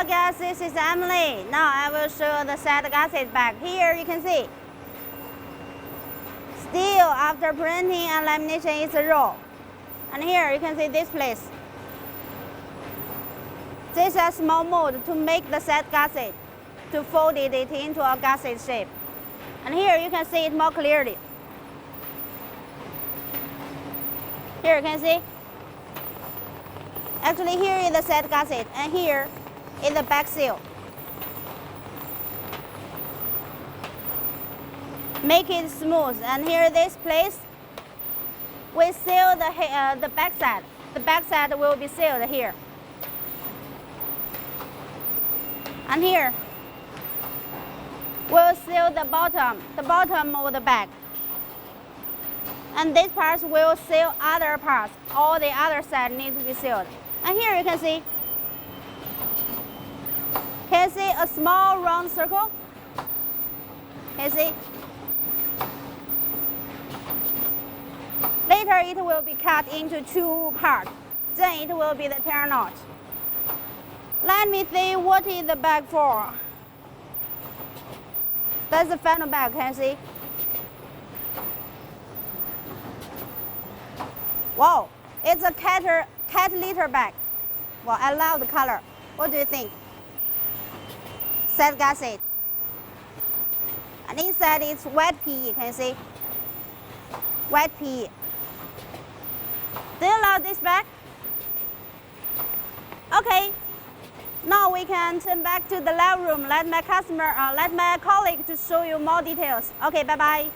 Hello guys, this is Emily. Now I will show the set gusset bag. Here you can see. Still after printing and lamination is raw. And here you can see this place. This is a small mold to make the set gusset, to fold it into a gusset shape. And here you can see it more clearly. Here you can see. Actually here is the set gusset and here is the back seal. Make it smooth, and here this place, we seal the back side. The back side will be sealed here. And here, we'll seal the bottom of the bag. And this part will seal other parts. All the other side need to be sealed. And here you can see a small round circle? Can you see? Later it will be cut into two parts. Then it will be the tail notch. Let me see what is the bag for. That's the final bag, can you see? Wow, it's a cat litter bag. Well, I love the color. What do you think? Set gusset. And inside it's wet PE, can you see? Wet PE. Do you love this bag? Okay. Now we can turn back to the lab room. Let my colleague to show you more details. Okay, bye-bye.